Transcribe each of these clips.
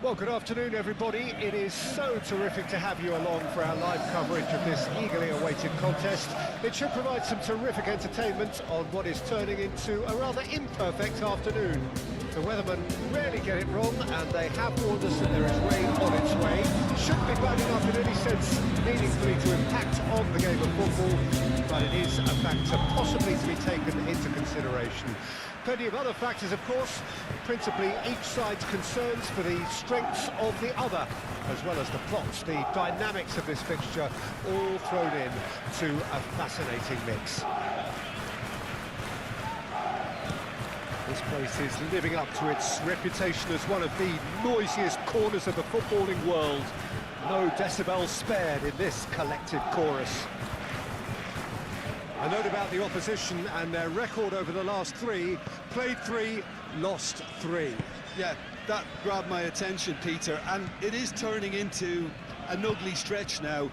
Well, good afternoon, everybody. It is so terrific to have you along for our live coverage of this eagerly awaited contest. It should provide some terrific entertainment on what is turning into a rather imperfect afternoon. The weathermen rarely get it wrong, and they have warned us that there is rain on its way. Shouldn't be bad enough in any sense meaningfully to impact on the game of football, but it is a factor possibly to be taken into consideration. Plenty of other factors, of course, principally each side's concerns for the strengths of the other, as well as the plots, the dynamics of this fixture, all thrown in to a fascinating mix. This place is living up to its reputation as one of the noisiest corners of the footballing world. No decibels spared in this collective chorus. A note about the opposition and their record over the last three: played 3, lost 3. Yeah, that grabbed my attention, Peter, and it is turning into an ugly stretch now.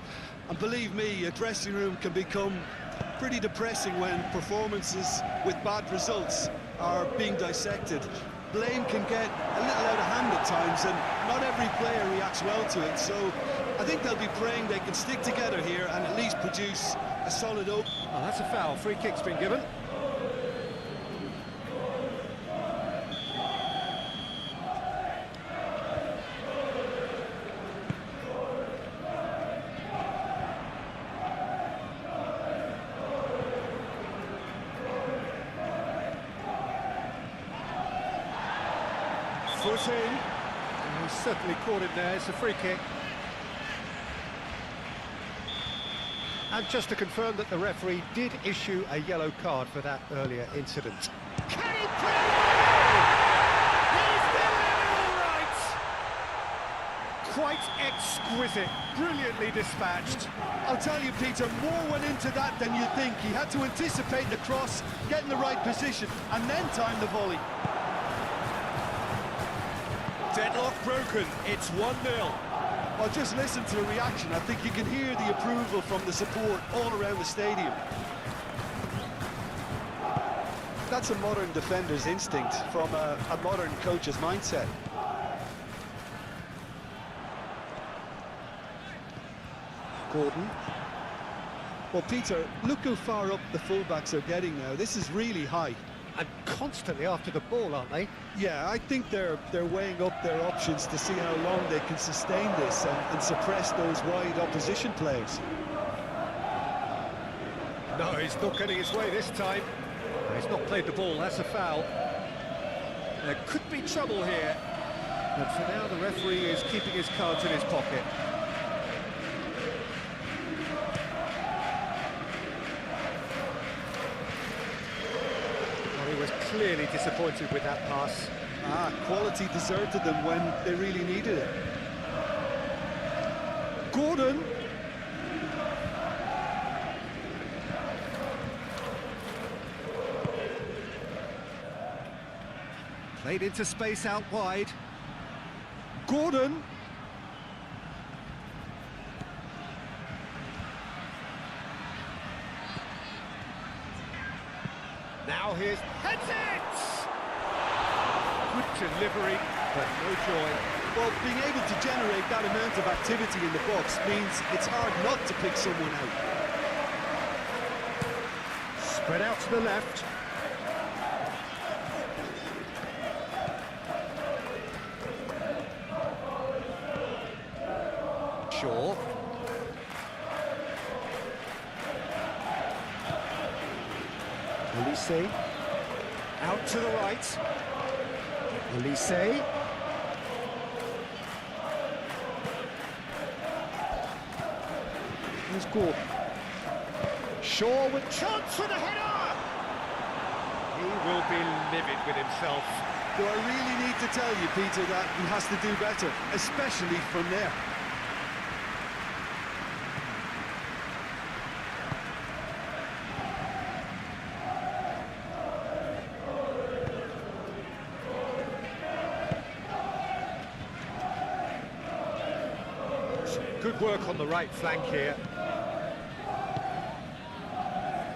And believe me, a dressing room can become pretty depressing when performances with bad results are being dissected. Blame can get a little out of hand at times, and not every player reacts well to it, so I think they'll be praying they can stick together here and at least produce a solid open. Oh, that's a foul. Free kick's been given. Foot in. And he's certainly caught it there. It's a free kick. And just to confirm that the referee did issue a yellow card for that earlier incident. Can he put it away? He's delivered all right! Quite exquisite, brilliantly dispatched. I'll tell you, Peter, more went into that than you think. He had to anticipate the cross, get in the right position, and then time the volley. Deadlock broken, it's 1-0. Well, just listen to the reaction. I think you can hear the approval from the support all around the stadium. That's a modern defender's instinct from a modern coach's mindset. Gordon. Well, Peter, look how far up the fullbacks are getting now. This is really high. And constantly after the ball, aren't they? Yeah, I think they're weighing up their options to see how long they can sustain this and suppress those wide opposition players. No, he's not getting his way this time. He's not played the ball, that's a foul. There could be trouble here. But for now, the referee is keeping his cards in his pocket. Clearly disappointed with that pass. Quality deserted them when they really needed it. Gordon. Played into space out wide. Gordon. Now here's heads it! Good delivery, but no joy. Well, being able to generate that amount of activity in the box means it's hard not to pick someone out. Spread out to the left. Shaw. Elise, out to the right. Elise. Here's Gordon. Shaw with chance for the header! He will be livid with himself. Do I really need to tell you, Peter, that he has to do better, especially from there? Good work on the right flank here.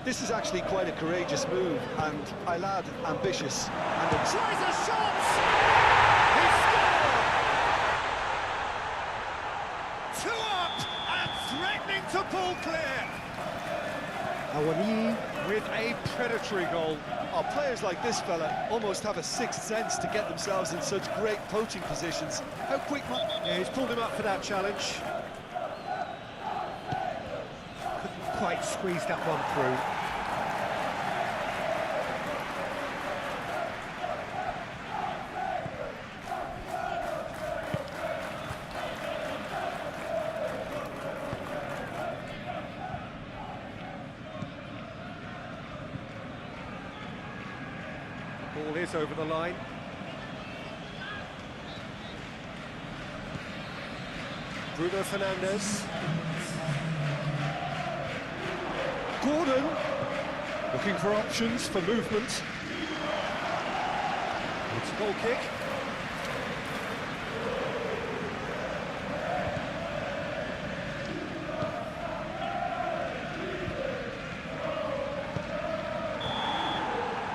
This is actually quite a courageous move, and I'll add ambitious. And tries a shot! He scored! all clear. Awani. With a predatory goal. Oh, players like this fella almost have a sixth sense to get themselves in such great poaching positions. How quick... Yeah, he's pulled him up for that challenge. Couldn't quite squeeze that one through. Ball is over the line. Bruno Fernandes. Gordon looking for options for movement. It's a goal kick.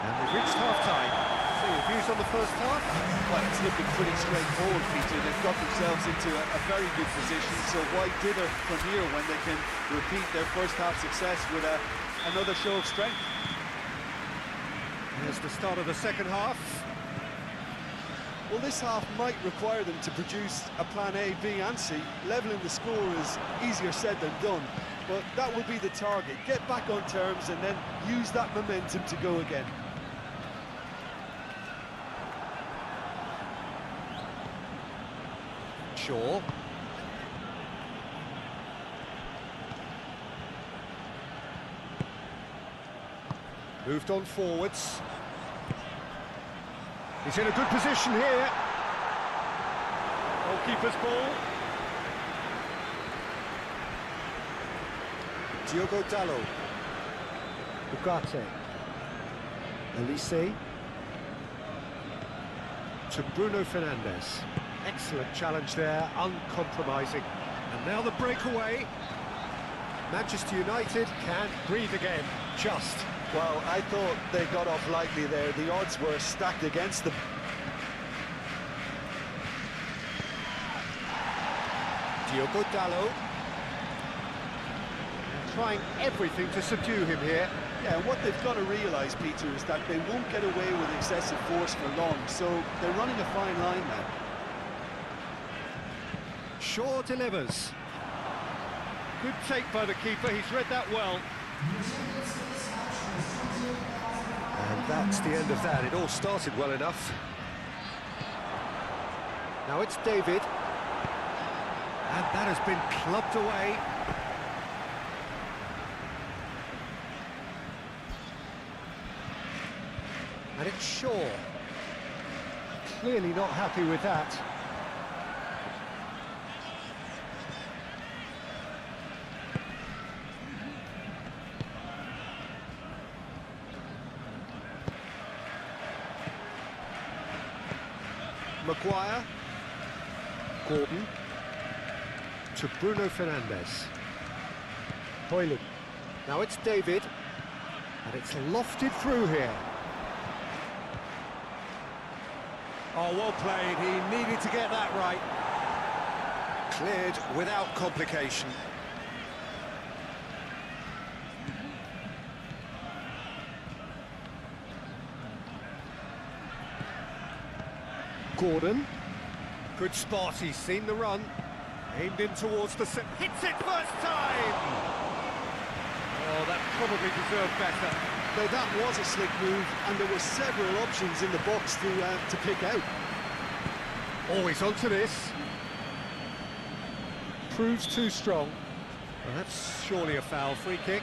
And we've reached half-time. So your views on the first half? Well, it's looking pretty straightforward, Peter. They've got themselves into a very good position, so why dither from here when they can repeat their first half success with another show of strength? Here's the start of the second half. Well, this half might require them to produce a plan A, B and C. Levelling the score is easier said than done, but that will be the target. Get back on terms and then use that momentum to go again. Shaw. Moved on forwards. He's in a good position here. Goalkeeper's ball. Diogo Dalot. Ugarte. Elise. To Bruno Fernandes. Excellent challenge there, uncompromising. And now the breakaway. Manchester United can't breathe again, just. Well, I thought they got off lightly there. The odds were stacked against them. Diogo Dalot. Trying everything to subdue him here. Yeah, and what they've got to realise, Peter, is that they won't get away with excessive force for long, so they're running a fine line now. Shaw delivers. Good take by the keeper, he's read that well. And that's the end of that. It all started well enough. Now it's David. And that has been clubbed away. And it's Shaw. Clearly not happy with that. Maguire. Gordon. To Bruno Fernandes. Hoyland. Now it's David. And it's lofted through here. Oh, well played. He needed to get that right. Cleared without complication. Gordon. Good spot, he's seen the run. Aimed in towards the... Hits it first time! Oh, that probably deserved better. Now, that was a slick move, and there were several options in the box to pick out. Always onto this. Proves too strong. Well, that's surely a foul. Free kick.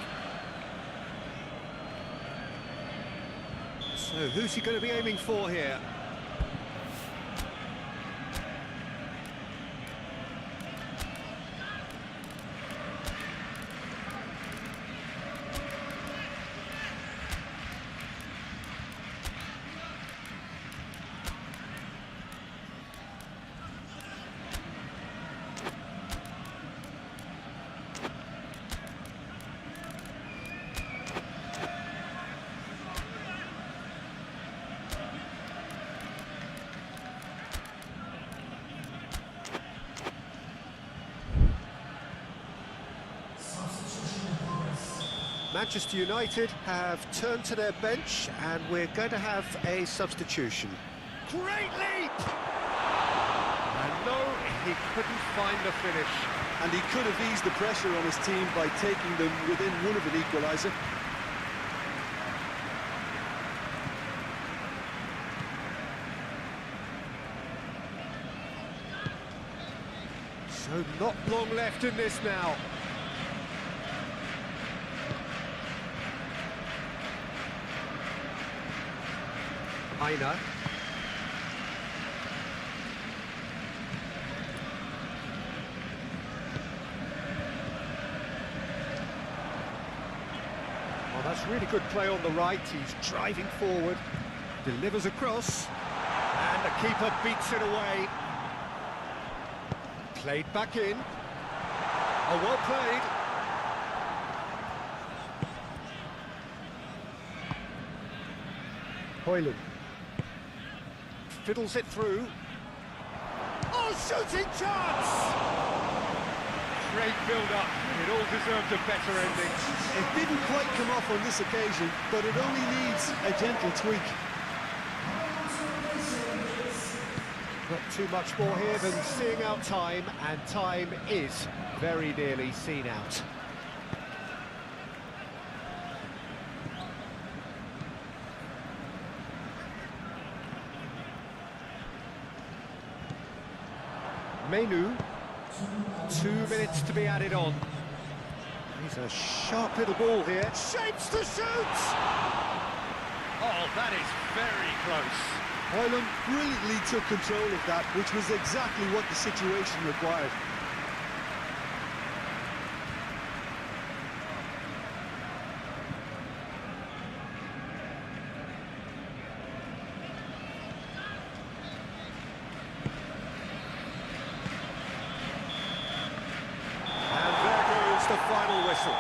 So, who's he going to be aiming for here? Manchester United have turned to their bench, and we're going to have a substitution. Great leap! And no, he couldn't find the finish. And he could have eased the pressure on his team by taking them within one of an equaliser. So not long left in this now. Aina. Well, that's really good play on the right. He's driving forward, delivers across, and the keeper beats it away. Played back in. Oh, well played. Hoyland fiddles it through. Oh, shooting chance! Great build-up. It all deserved a better ending. It didn't quite come off on this occasion, but it only needs a gentle tweak. Not too much more here than seeing out time, and time is very nearly seen out. Menu, 2 minutes to be added on. He's a sharp little ball here. Shapes to shoot! Oh, that is very close. Hoyland brilliantly took control of that, which was exactly what the situation required. And there goes the final whistle.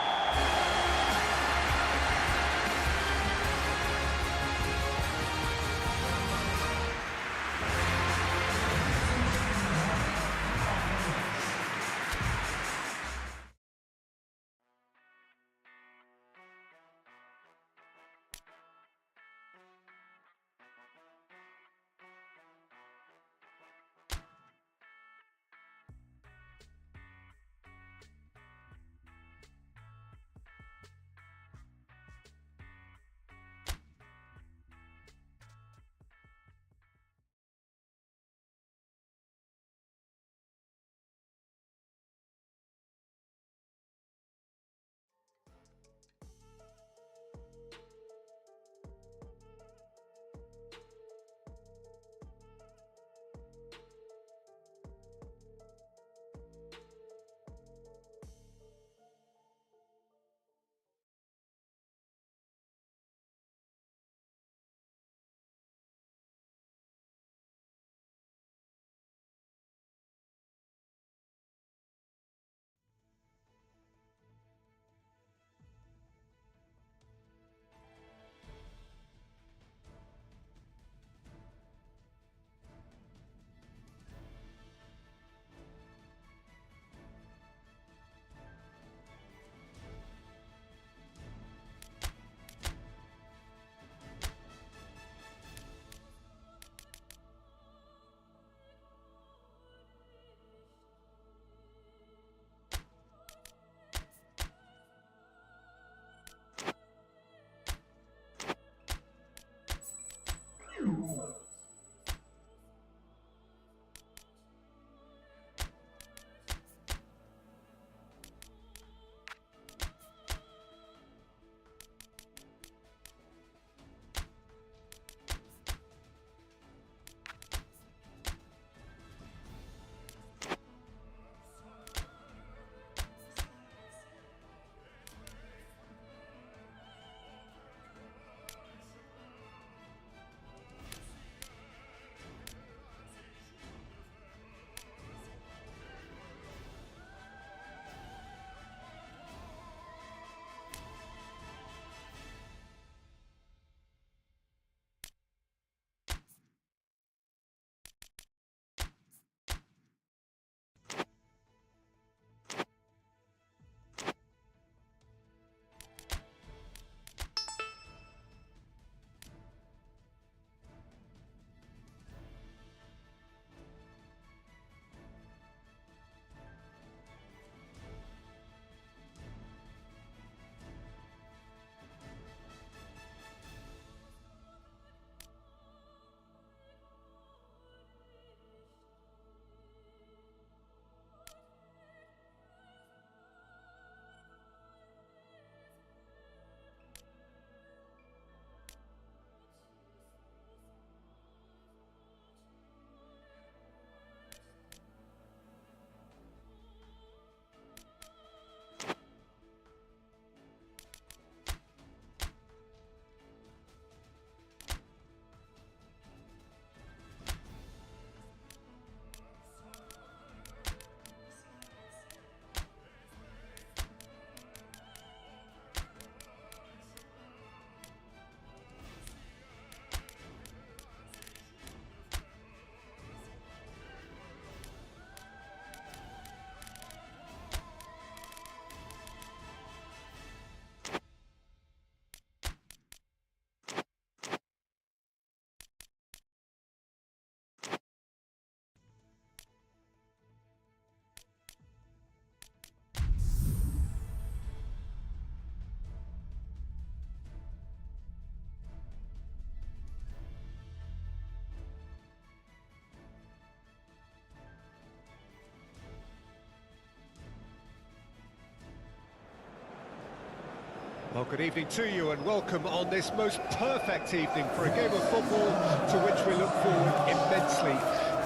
Well, good evening to you and welcome on this most perfect evening for a game of football to which we look forward immensely.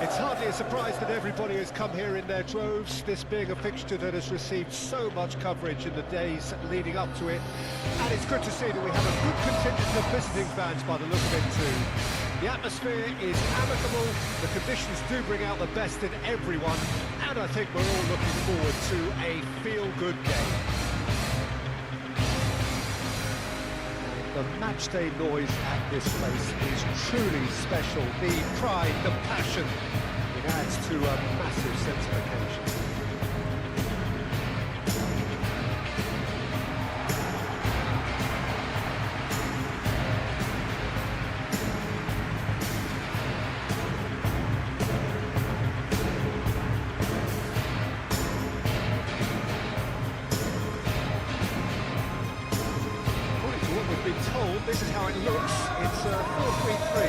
It's hardly a surprise that everybody has come here in their droves, this being a fixture that has received so much coverage in the days leading up to it. And it's good to see that we have a good contingent of visiting fans by the look of it too. The atmosphere is amicable, the conditions do bring out the best in everyone, and I think we're all looking forward to a feel-good game. The matchday noise at this place is truly special. The pride, the passion, it adds to a massive sense of occasion. This is how it looks. It's 4-3-3.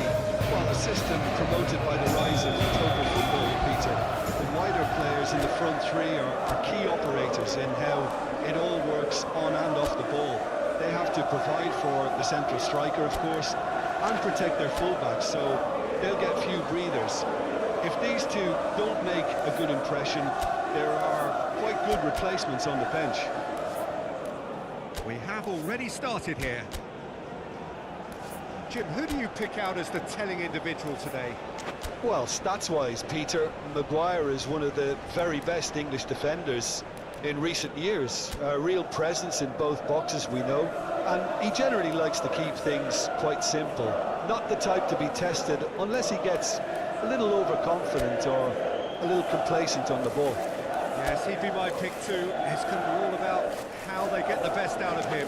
Well, a system promoted by the rise of total football, Peter. The wider players in the front three are key operators in how it all works on and off the ball. They have to provide for the central striker, of course, and protect their fullbacks, so they'll get few breathers. If these two don't make a good impression, there are quite good replacements on the bench. We have already started here. Jim, who do you pick out as the telling individual today? Well, stats-wise, Peter, Maguire is one of the very best English defenders in recent years. A real presence in both boxes, we know, and he generally likes to keep things quite simple. Not the type to be tested unless he gets a little overconfident or a little complacent on the ball. Yes, he'd be my pick too. It's going to be all about how they get the best out of him.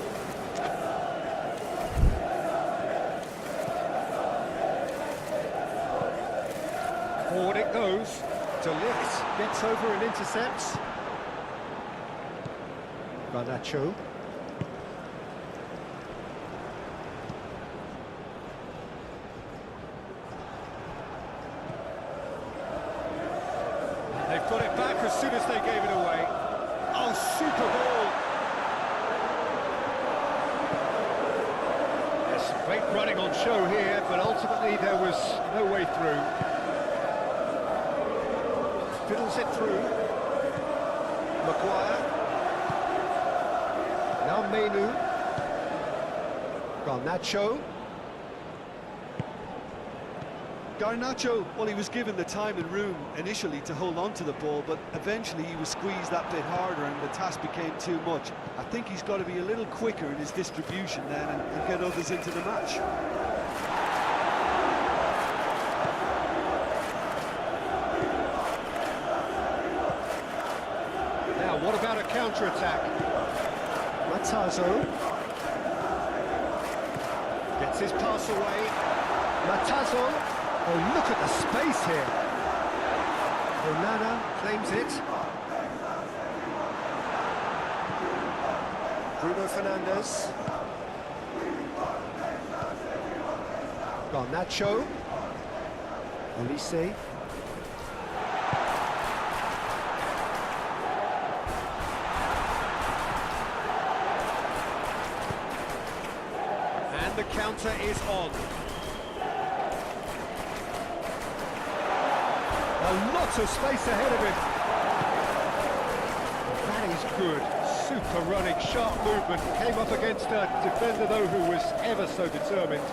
Forward it goes. De Ligt gets over and intercepts. Garnacho. They've got it back as soon as they gave it away. Oh, super ball. There's some great running on show here, but ultimately there was no way through. Fiddles it through. Maguire. Now Menu. Garnacho. Garnacho, well, he was given the time and room initially to hold on to the ball, but eventually he was squeezed that bit harder and the task became too much. I think he's got to be a little quicker in his distribution then and get others into the match. What about a counter-attack? Matazo gets his pass away. Matazo, oh, look at the space here. Onana claims it. Bruno Fernandes. Garnacho. Olise. The counter is on. A lot of space ahead of him. That is good. Super running, sharp movement. Came up against a defender, though, who was ever so determined.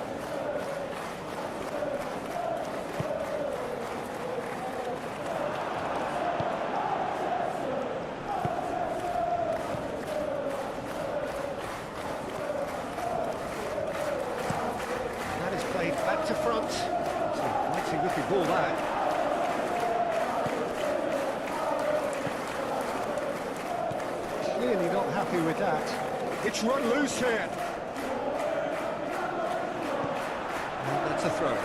Back to front. It's a mighty looking ball, that. Clearly not happy with that. It's run loose here. And that's a throw.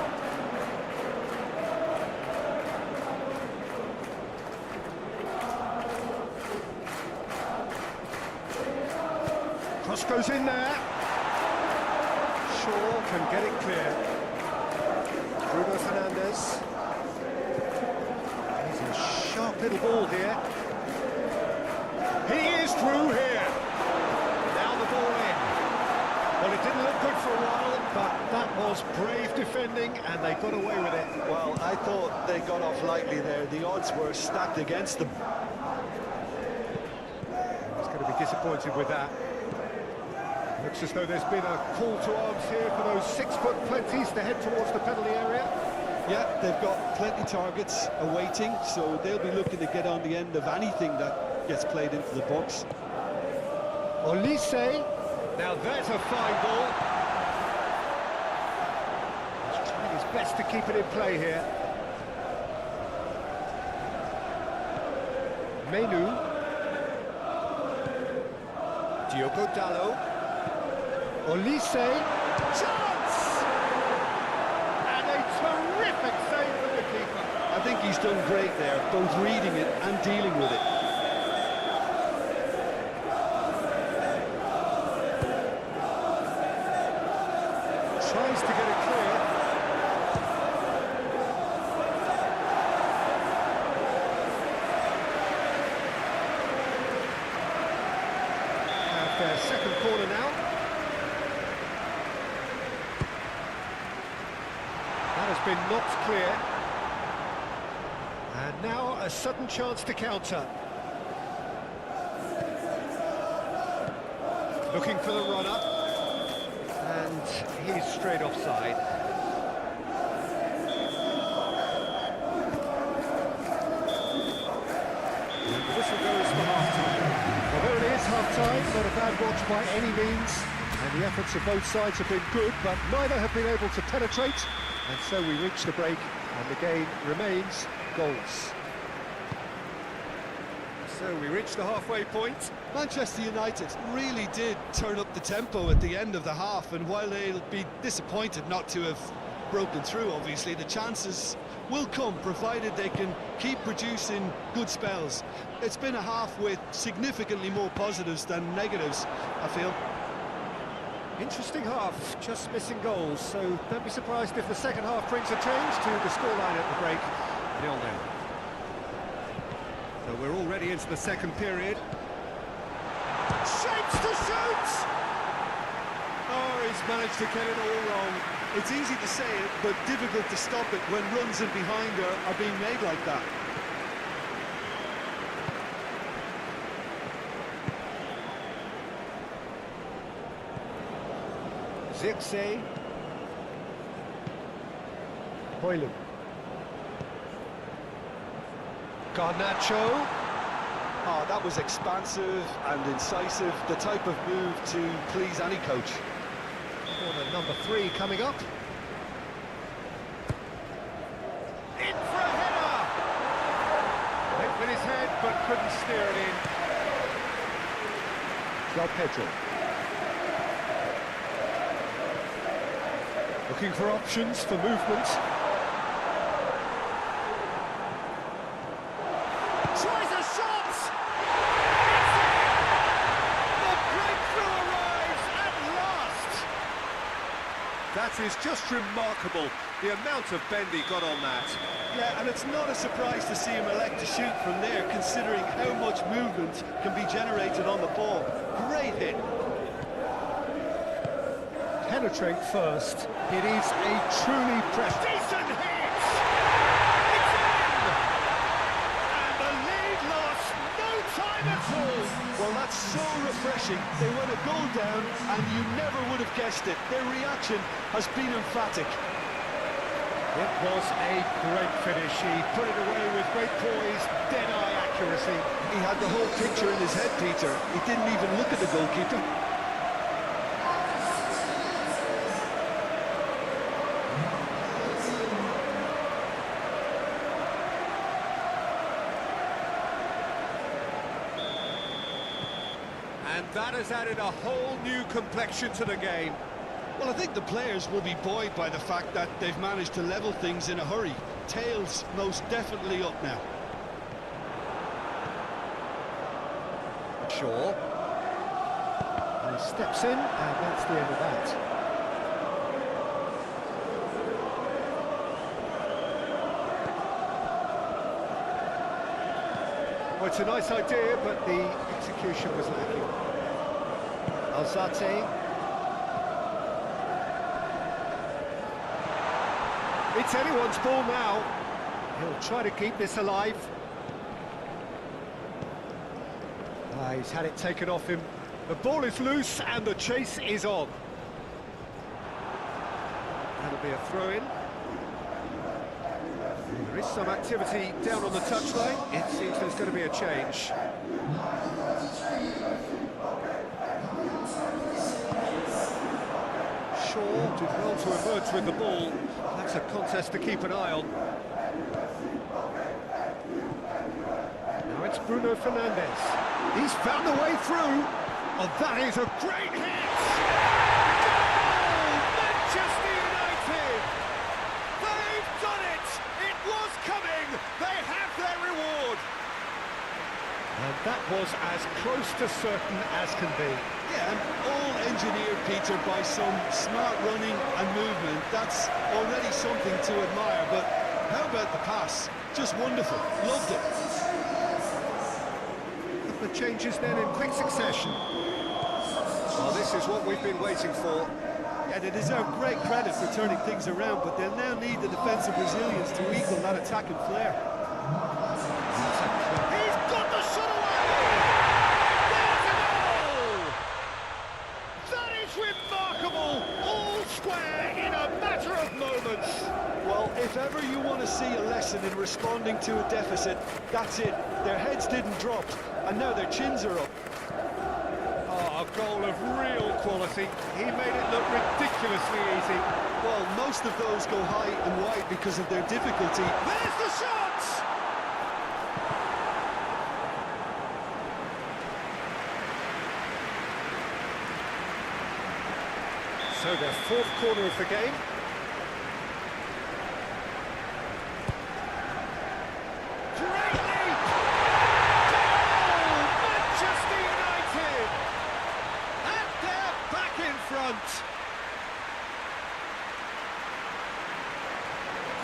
Cross goes in there. Shaw can get it clear. Bruno Fernandes. He's a sharp little ball here. He is through here. Now the ball in. Well, it didn't look good for a while, but that was brave defending, and they got away with it. Well, I thought they got off lightly there. The odds were stacked against them. He's going to be disappointed with that. Looks as though there's been a call to arms here for those 6-foot plenties to head towards the penalty area. Yeah, they've got plenty targets awaiting, so they'll be looking to get on the end of anything that gets played into the box. Olise, now that's a fine ball. He's trying his best to keep it in play here. Menu. Diogo Dallo. Olise. Chance! And a terrific save from the keeper. I think he's done great there, both reading it and dealing with it. Tries to get it clear. And their second corner now. That has been knocked clear. And now a sudden chance to counter. Looking for the run-up. And he's straight offside. And the whistle goes for half-time. Although it is half-time, not a bad watch by any means. And the efforts of both sides have been good, but neither have been able to penetrate. And so we reach the break, and the game remains goals. So we reach the halfway point. Manchester United really did turn up the tempo at the end of the half, and while they'll be disappointed not to have broken through, obviously, the chances will come, provided they can keep producing good spells. It's been a half with significantly more positives than negatives, I feel. Interesting half, just missing goals, so don't be surprised if the second half brings a change to the scoreline at the break. 0-0. So we're already into the second period. Shapes to shoot! Oh, he's managed to get it all wrong. It's easy to say it, but difficult to stop it when runs in behind are being made like that. Zirkzee. Hoyland. Garnacho. Oh, that was expansive and incisive, the type of move to please any coach. Corner number 3 coming up. In for a header! Hit with his head, but couldn't steer it in. João Pedro. Looking for options for movement. Tries a shot! It's in! The breakthrough arrives at last! That is just remarkable, the amount of bend he got on that. Yeah, and it's not a surprise to see him elect to shoot from there, considering how much movement can be generated on the ball. Great hit. Penetrate first. It is a truly decent hit! It's in! And the lead lost no time at all! Well, that's so refreshing. They went a goal down, and you never would have guessed it. Their reaction has been emphatic. It was a great finish. He put it away with great poise, dead-eye accuracy. He had the whole picture in his head, Peter. He didn't even look at the goalkeeper. And that has added a whole new complexion to the game. Well, I think the players will be buoyed by the fact that they've managed to level things in a hurry. Tails most definitely up now. Shaw. And he steps in, and that's the end of that. Well, it's a nice idea, but the execution was lacking. Alzate. It's anyone's ball now. He'll try to keep this alive. He's had it taken off him. The ball is loose and the chase is on. That'll be a throw-in. There is some activity down on the touchline. It seems there's going to be a change. Shaw did well to emerge with the ball. That's a contest to keep an eye on. Now it's Bruno Fernandes. He's found the way through. Oh, that is a great hit! Goal! Manchester United! They've done it! It was coming! They have their reward! And that was as close to certain as can be. Yeah, and all engineered, Peter, by some smart running and movement. That's already something to admire, but how about the pass? Just wonderful. Loved it. The changes then in quick succession. Well, this is what we've been waiting for. Yeah, they deserve great credit for turning things around, but they'll now need the defensive resilience to equal that attacking flair. He's got the shot away! There's a goal! That is remarkable! All square in a matter of moments. Well, if ever you want to see a lesson in responding to a deficit, that's it. Their heads didn't drop, and now their chins are up. Oh, a goal of real quality. He made it look ridiculously easy. Well, most of those go high and wide because of their difficulty. There's the shot! So their fourth corner of the game. Great leap! Goal! Manchester United! And they're back in front.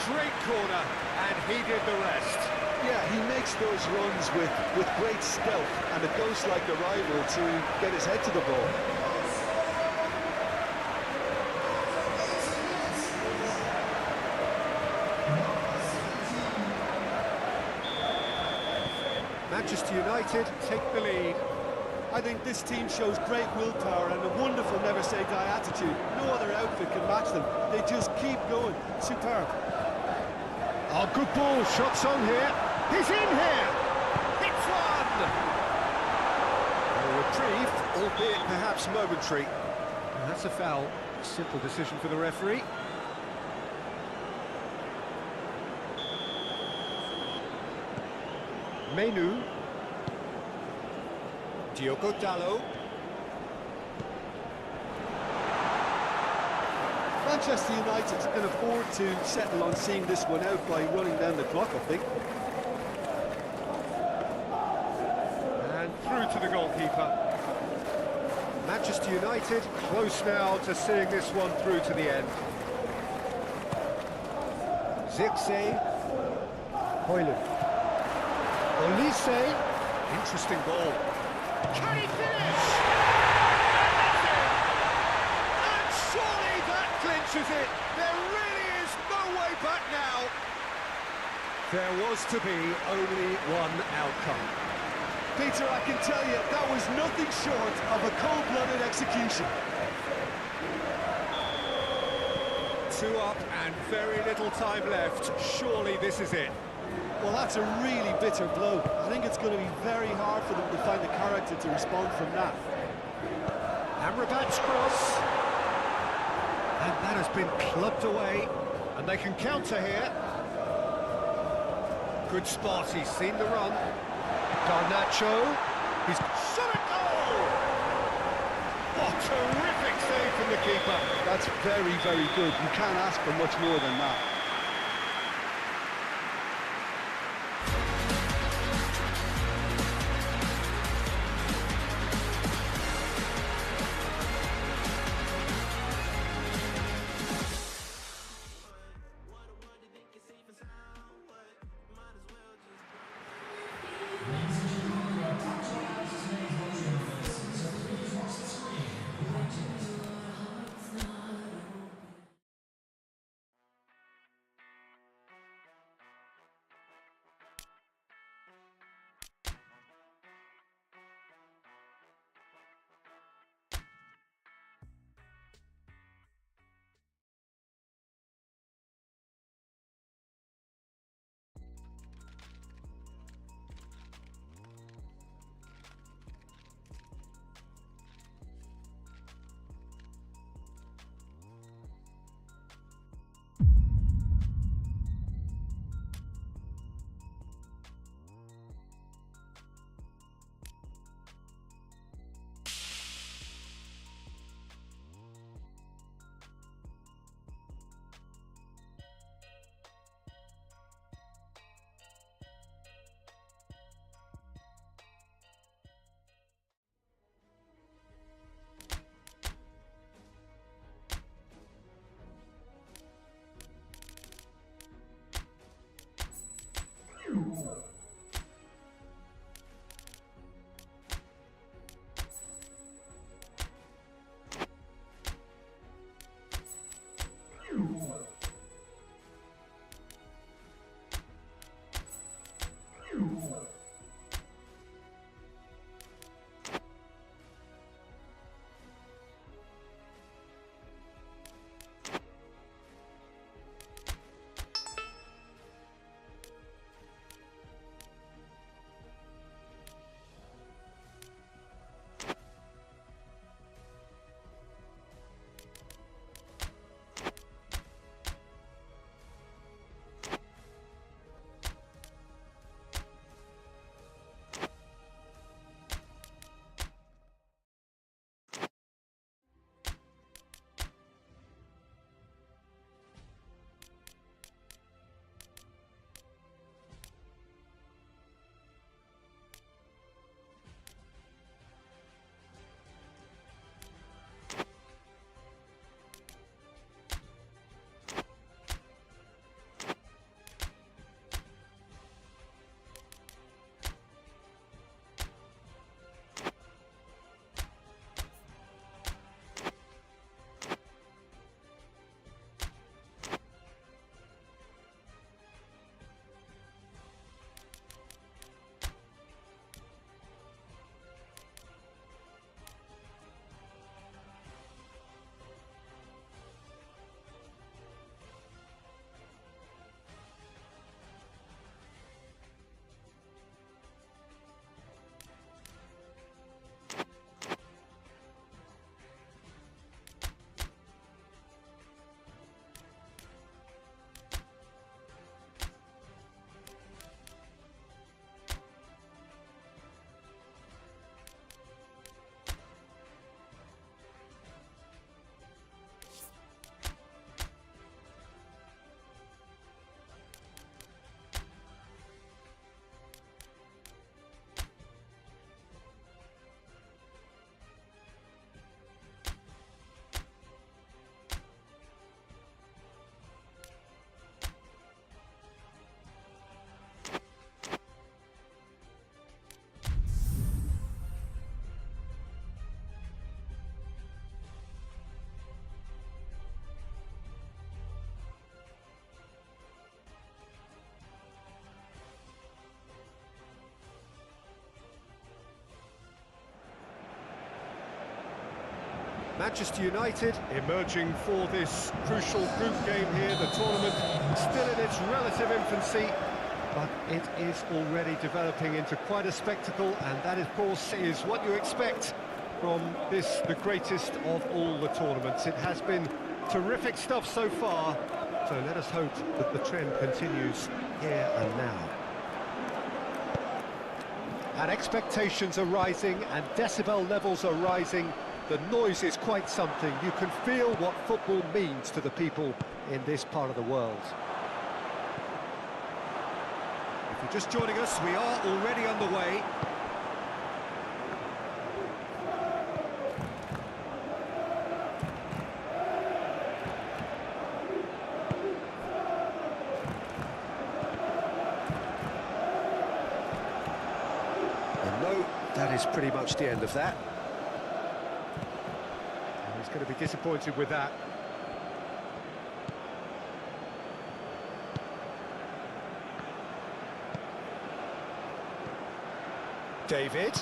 Great corner, and he did the rest. Yeah, he makes those runs with great stealth and a ghost-like arrival to get his head to the ball. Manchester United take the lead. I think this team shows great willpower and a wonderful never-say-die attitude. No other outfit can match them. They just keep going. Superb. Oh, good ball. Shots on here. He's in here. It's one. A reprieve, albeit perhaps momentary. And that's a foul. Simple decision for the referee. Menu. Diogo Dalot. Manchester United can afford to settle on seeing this one out by running down the clock, I think. And through to the goalkeeper. Manchester United close now to seeing this one through to the end. Zirkzee. Hoyland. Olise. Interesting ball. Can he finish? And surely that clinches it. There really is no way back now. There was to be only one outcome. Peter, I can tell you, that was nothing short of a cold-blooded execution. 2 up and very little time left. Surely this is it. Well, that's a really bitter blow. I think it's going to be very hard for them to find the character to respond from that. Amrabat's cross. And that has been clubbed away. And they can counter here. Good spot, he's seen the run. Garnacho. He's shot a goal! What a terrific save from the keeper. That's very, very good. You can't ask for much more than that. Manchester United emerging for this crucial group game here. The tournament still in its relative infancy, but it is already developing into quite a spectacle, and that, of course, is what you expect from this, the greatest of all the tournaments. It has been terrific stuff so far, so let us hope that the trend continues here and now. And expectations are rising, and decibel levels are rising. The noise is quite something. You can feel what football means to the people in this part of the world. If you're just joining us, we are already underway. And no, that is pretty much the end of that. And he's going to be disappointed with that. David.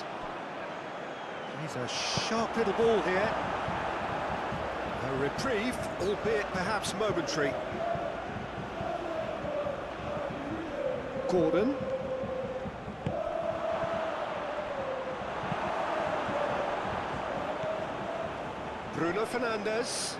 He's a sharp little ball here. A reprieve, albeit perhaps momentary. Gordon. Bruno Fernandes.